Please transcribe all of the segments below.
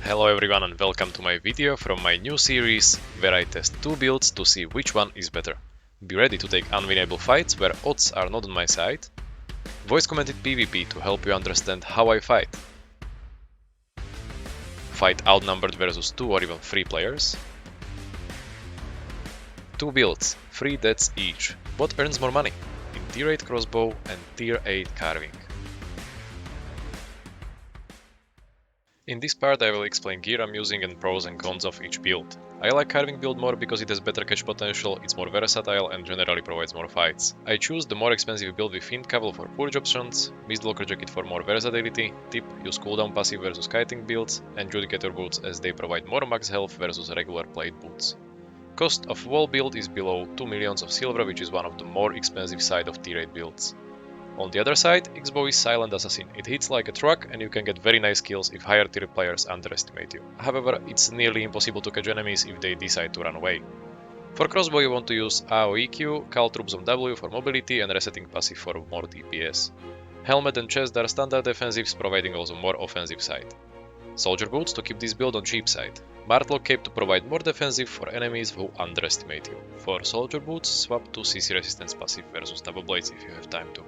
Hello everyone and welcome to my video from my new series where I test two builds to see which one is better. Be ready to take unwinnable fights where odds are not on my side. Voice commented PvP to help you understand how I fight. Fight outnumbered versus 2 or even 3 players. Two builds, 3 deaths each. What earns more money? In tier 8 crossbow and tier 8 carving. In this part I will explain gear I'm using and pros and cons of each build. I like carving build more because it has better catch potential, it's more versatile and generally provides more fights. I choose the more expensive build with Fiend Caval for purge options, Mist Blocker Jacket for more versatility, tip use cooldown passive versus kiting builds, and Judicator boots as they provide more max health versus regular plate boots. Cost of wall build is below 2 millions of silver, which is one of the more expensive side of tier 8 builds. On the other side, xbow is silent assassin. It hits like a truck and you can get very nice kills if higher tier players underestimate you. However, it's nearly impossible to catch enemies if they decide to run away. For crossbow you want to use AOEQ, call troops on W for mobility and resetting passive for more DPS. Helmet and chest are standard defensives, providing also more offensive side. Soldier boots to keep this build on cheap side. Martlock cape to provide more defensive for enemies who underestimate you. For soldier boots, swap to CC resistance passive versus double blades if you have time to.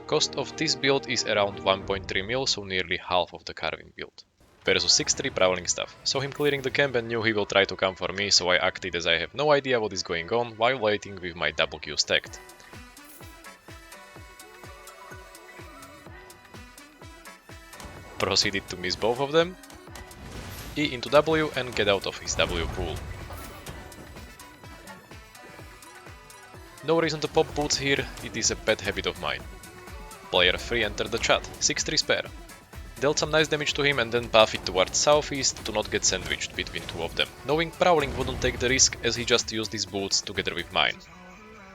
Cost of this build is around 1.3 mil, so nearly half of the carving build. Versus 6-3 prowling stuff. Saw him clearing the camp and knew he will try to come for me, so I acted as I have no idea what is going on while waiting with my double Q stacked. Proceeded to miss both of them. E into W and get out of his W pool. No reason to pop boots here, it is a bad habit of mine. Player 3 entered the chat, 6-3 spare. Dealt some nice damage to him and then path it towards southeast to not get sandwiched between two of them, knowing prowling wouldn't take the risk as he just used his boots together with mine.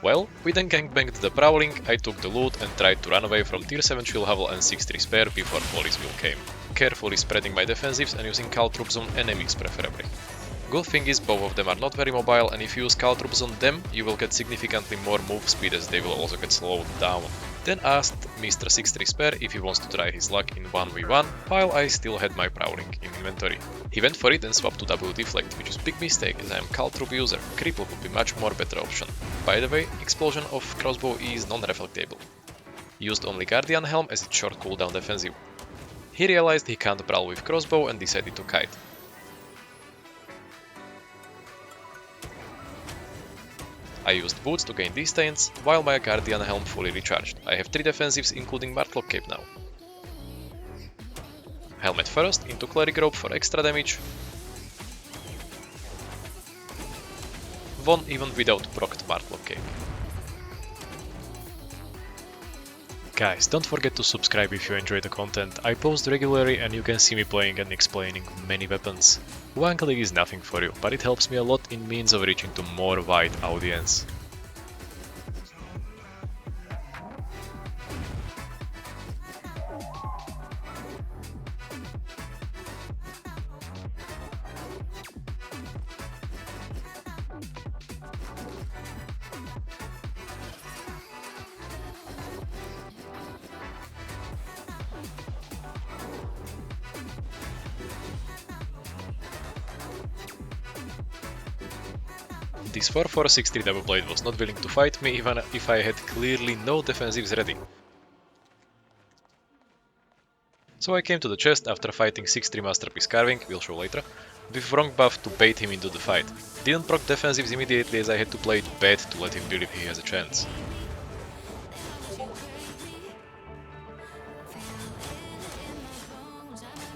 Well, we then gangbanged the prowling, I took the loot and tried to run away from tier 7 chillhowl and 6-3 spare before police wheel came, carefully spreading my defensives and using call troops on enemies preferably. Good thing is both of them are not very mobile and if you use call troops on them, you will get significantly more move speed as they will also get slowed down. Then asked Mr. 6-3 spare if he wants to try his luck in 1v1 while I still had my prowling in inventory. He went for it and swapped to W deflect, which is big mistake as I am call troop user, cripple would be much more better option. By the way, explosion of crossbow is non-reflectable. Used only guardian helm as it's short cooldown defensive. He realized he can't prowl with crossbow and decided to kite. I used boots to gain distance, while my guardian helm fully recharged. I have 3 defensives including Martlock cape now. Helmet first, into cleric robe for extra damage. Won even without procced Martlock cape. Guys, don't forget to subscribe if you enjoy the content. I post regularly and you can see me playing and explaining many weapons. One click is nothing for you, but it helps me a lot in means of reaching to more wide audience. This 4-4-6-3 double blade was not willing to fight me even if I had clearly no defensives ready. So I came to the chest after fighting 6-3 masterpiece carving, we'll show later, with wrong buff to bait him into the fight. Didn't proc defensives immediately as I had to play it bad to let him believe he has a chance.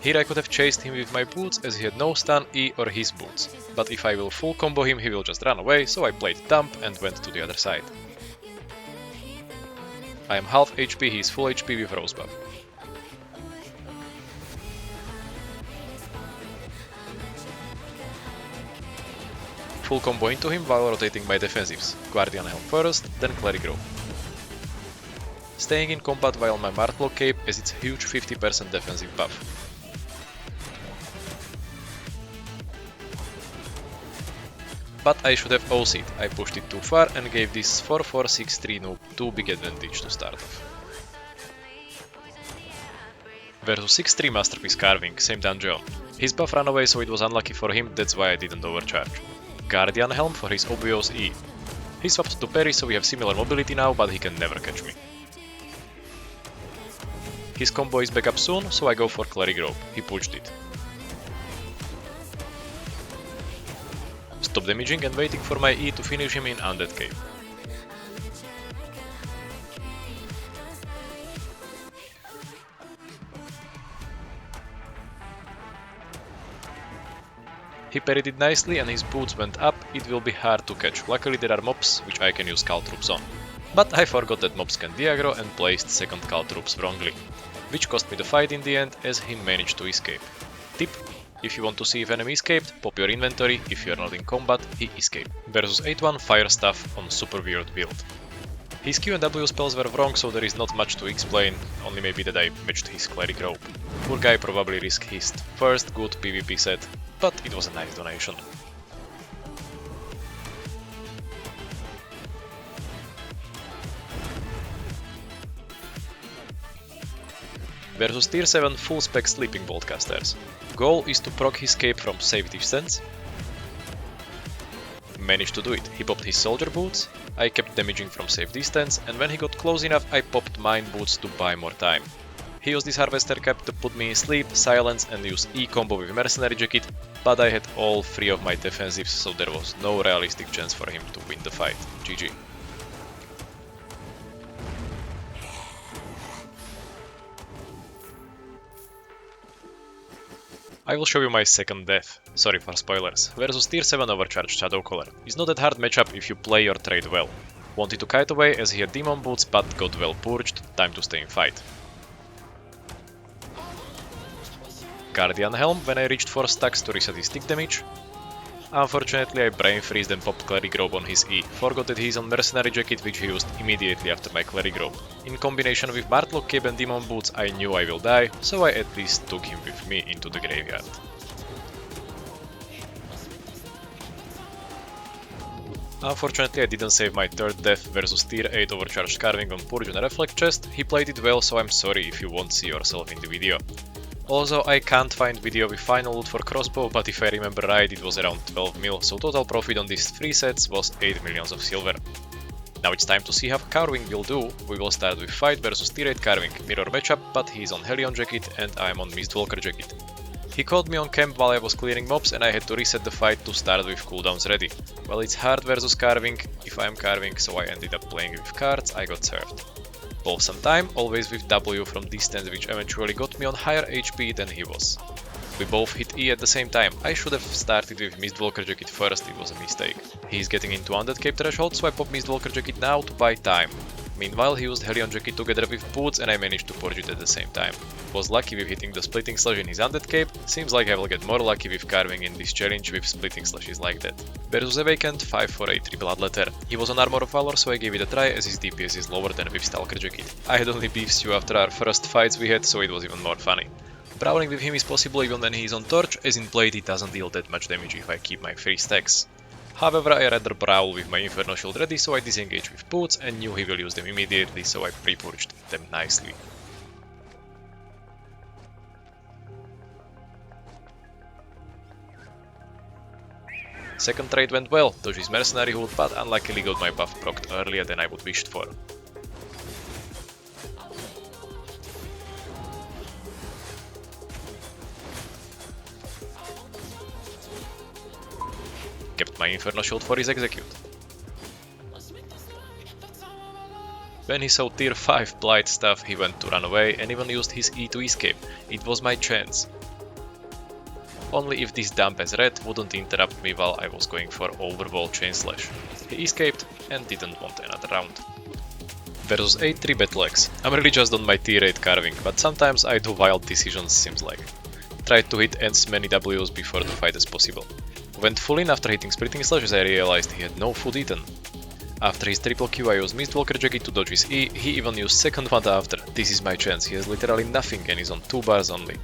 Here I could have chased him with my boots as he had no stun, E or his boots, but if I will full combo him he will just run away, so I played dump and went to the other side. I am half HP, he is full HP with rose buff. Full combo into him while rotating my defensives, guardian helm first, then cleric robe. Staying in combat while my Martlock cape as its huge 50% defensive buff. But I should have OC'd, I pushed it too far and gave this 4-4-6-3 noob too big advantage to start off. Versus 6-3 masterpiece carving, same dungeon. His buff ran away, so it was unlucky for him, that's why I didn't overcharge. Guardian Helm for his obvious E. He swapped to parry, so we have similar mobility now, but he can never catch me. His combo is back up soon, so I go for Cleric Robe. He punched it. Stop damaging and waiting for my E to finish him in Undead Cave. He parried it nicely and his boots went up, it will be hard to catch. Luckily there are mobs which I can use Call Troops on. But I forgot that mobs can diaggro and placed second Call Troops wrongly, which cost me the fight in the end as he managed to escape. Tip: if you want to see if enemy escaped, pop your inventory, if you are not in combat, he escaped. Versus 8-1 firestaff on super weird build. His Q and W spells were wrong, so there is not much to explain, only maybe that I matched his Cleric Robe. Poor guy probably risked his first good PvP set, but it was a nice donation. Versus tier 7 full spec sleeping boltcasters. Goal is to proc his cape from safe distance. Managed to do it. He popped his soldier boots, I kept damaging from safe distance, and when he got close enough I popped mine boots to buy more time. He used his harvester cap to put me in sleep, silence and use E combo with mercenary jacket, but I had all 3 of my defensives, so there was no realistic chance for him to win the fight. GG. I will show you my second death, sorry for spoilers, versus tier 7 overcharged shadowcaller. It's not that hard matchup if you play your trade well. Wanted to kite away as he had demon boots but got well purged, time to stay in fight. Guardian Helm when I reached 4 stacks to reset his stick damage. Unfortunately I brain freezed and popped Cleric Robe on his E, forgot that he is on mercenary jacket which he used immediately after my Cleric Robe. In combination with Bartlock cape and demon boots I knew I will die, so I at least took him with me into the graveyard. Unfortunately I didn't save my third death versus tier 8 overcharged carving on Purge and Reflect chest. He played it well, so I'm sorry if you won't see yourself in the video. Also, I can't find video with final loot for crossbow, but if I remember right it was around 12 mil, so total profit on these 3 sets was 8 millions of silver. Now it's time to see how carving will do. We will start with fight versus tier 8 carving, mirror matchup, but he's on Hellion jacket and I'm on Mistwalker jacket. He called me on camp while I was clearing mobs and I had to reset the fight to start with cooldowns ready. Well, it's hard versus carving if I'm carving, so I ended up playing with cards, I got served. Both some time, always with W from distance, which eventually got me on higher HP than he was. We both hit E at the same time. I should have started with Mistwalker jacket first, it was a mistake. He's getting into Undead Cape threshold, so I pop Mistwalker jacket now to buy time. Meanwhile, he used Hellion jacket together with boots and I managed to purge it at the same time. Was lucky with hitting the splitting slash in his Undead Cape, seems like I will get more lucky with carving in this challenge with splitting slashes like that. Versus Awakened 5-4-8-3 bloodletter. He was on Armor of Valor, so I gave it a try as his DPS is lower than with Stalker jacket. I had only beef stew after our first fights we had, so it was even more funny. Prowling with him is possible even when he is on torch, as in plate it doesn't deal that much damage if I keep my 3 stacks. However, I rather prowl with my Inferno Shield ready, so I disengaged with boots and knew he will use them immediately, so I pre-purged them nicely. Second trade went well, dodged his mercenary hood, but unluckily got my buff procced earlier than I would wished for. Kept my Inferno Shield for his execute. When he saw tier 5 Blight stuff, he went to run away and even used his E to escape. It was my chance. Only if this dump as red wouldn't interrupt me while I was going for overwall chain slash. He escaped and didn't want another round. Versus 8-3 battleaxe. I'm really just on my tier 8 carving, but sometimes I do wild decisions, seems like. Tried to hit as many Ws before the fight as possible. Went full in after hitting splitting slash as I realized he had no food eaten. After his triple Q I used Mistwalker jacket to dodge his E, he even used second one after. This is my chance, he has literally nothing and is on 2 bars only.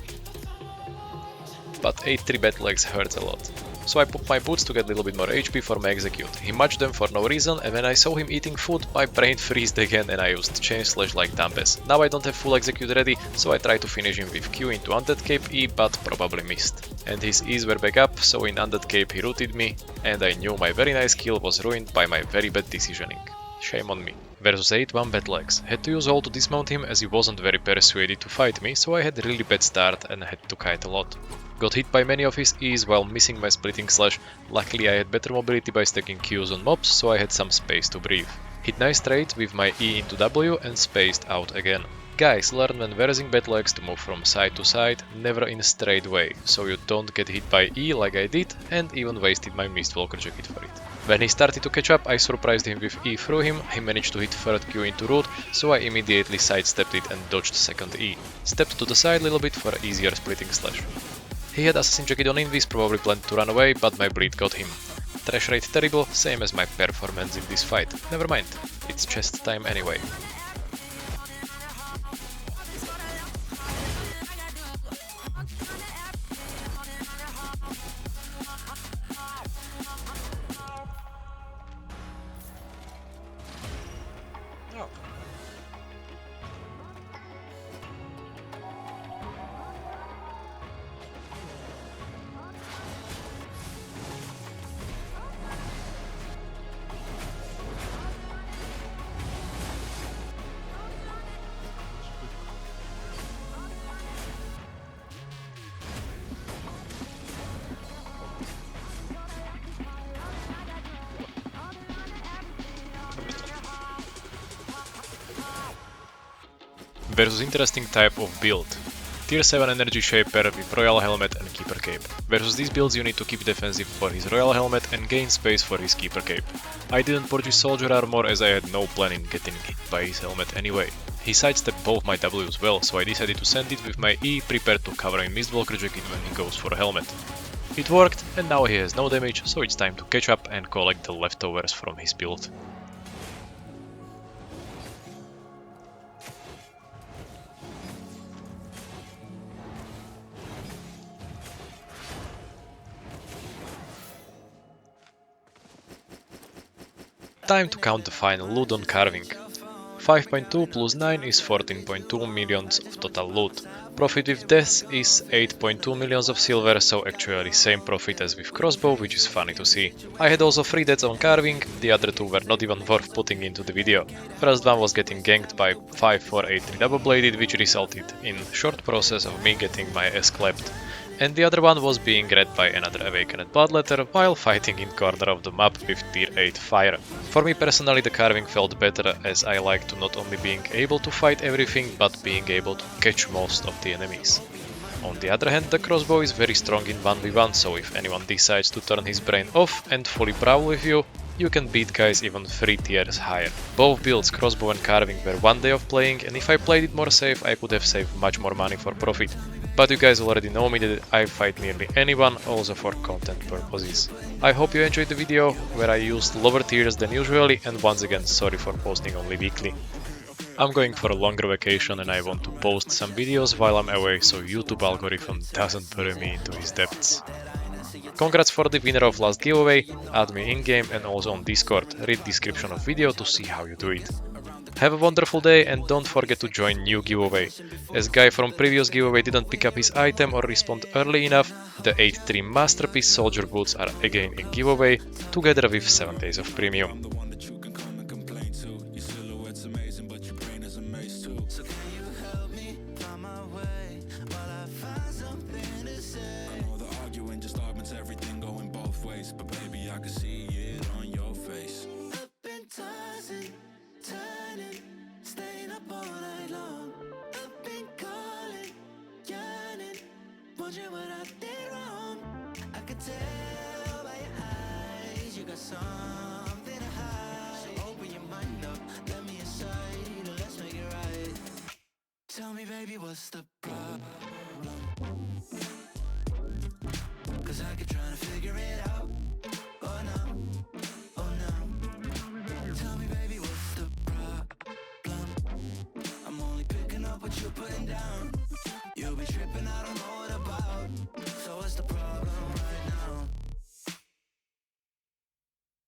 But 8-3 battleaxe hurts a lot. so I put my boots to get a little bit more HP for my execute. He matched them for no reason, and when I saw him eating food, my brain freezed again and I used chain slash like dumbass. Now I don't have full execute ready, so I tried to finish him with Q into Undead Cape E, but probably missed. And his E's were back up, so in Undead Cape he rooted me, and I knew my very nice kill was ruined by my very bad decisioning. Shame on me. Versus 8-1 battleaxe. Had to use all to dismount him as he wasn't very persuaded to fight me, so I had a really bad start and had to kite a lot. Got hit by many of his E's while missing my splitting slash. Luckily I had better mobility by stacking Qs on mobs, so I had some space to breathe. Hit nice straight with my E into W and spaced out again. Guys, learn when versing battleaxe to move from side to side, never in a straight way, so you don't get hit by E like I did and even wasted my Mist Walker jacket for it. When he started to catch up, I surprised him with E through him, he managed to hit third Q into root, so I immediately sidestepped it and dodged second E. Stepped to the side a little bit for an easier splitting slash. He had assassin jacket on invis, probably planned to run away, but my bleed got him. Trash rate terrible, same as my performance in this fight. Never mind, it's chest time anyway. Versus interesting type of build. Tier 7 energy shaper with royal helmet and keeper cape. Versus these builds you need to keep defensive for his royal helmet and gain space for his keeper cape. I didn't purchase soldier armor as I had no plan in getting hit by his helmet anyway. He sidestepped both my W's well, so I decided to send it with my E prepared to cover in Mist Walker jacket when he goes for a helmet. It worked and now he has no damage, so it's time to catch up and collect the leftovers from his build. Time to count the final loot on carving. 5.2 plus 9 is 14.2 millions of total loot. Profit with deaths is 8.2 millions of silver, so actually same profit as with crossbow, which is funny to see. I had also 3 deaths on carving, the other 2 were not even worth putting into the video. First one was getting ganked by 5483 doublebladed, which resulted in short process of me getting my ass clapped. And the other one was being read by another awakened bloodletter while fighting in corner of the map with tier 8 fire. For me personally the carving felt better as I like to not only being able to fight everything but being able to catch most of the enemies. On the other hand, the crossbow is very strong in 1v1, so if anyone decides to turn his brain off and fully prowl with you, you can beat guys even 3 tiers higher. Both builds, crossbow and carving, were one day of playing, and if I played it more safe I could have saved much more money for profit. But you guys already know me that I fight nearly anyone, also for content purposes. I hope you enjoyed the video, where I used lower tiers than usually, and once again sorry for posting only weekly. I'm going for a longer vacation and I want to post some videos while I'm away, so YouTube algorithm doesn't bury me into his depths. Congrats for the winner of last giveaway, add me in-game and also on Discord, read description of video to see how you do it. Have a wonderful day and don't forget to join new giveaway. As guy from previous giveaway didn't pick up his item or respond early enough, the 8-3 Masterpiece Soldier Boots are again in giveaway, together with 7 days of premium. Wondering what I did wrong. I could tell by your eyes you got something to hide. So open your mind up, let me inside, and let's make it right. Tell me, baby, what's the problem? 'Cause I keep trying to figure it out. Oh no, oh no. Tell me, baby, what's the problem? I'm only picking up what you're putting down.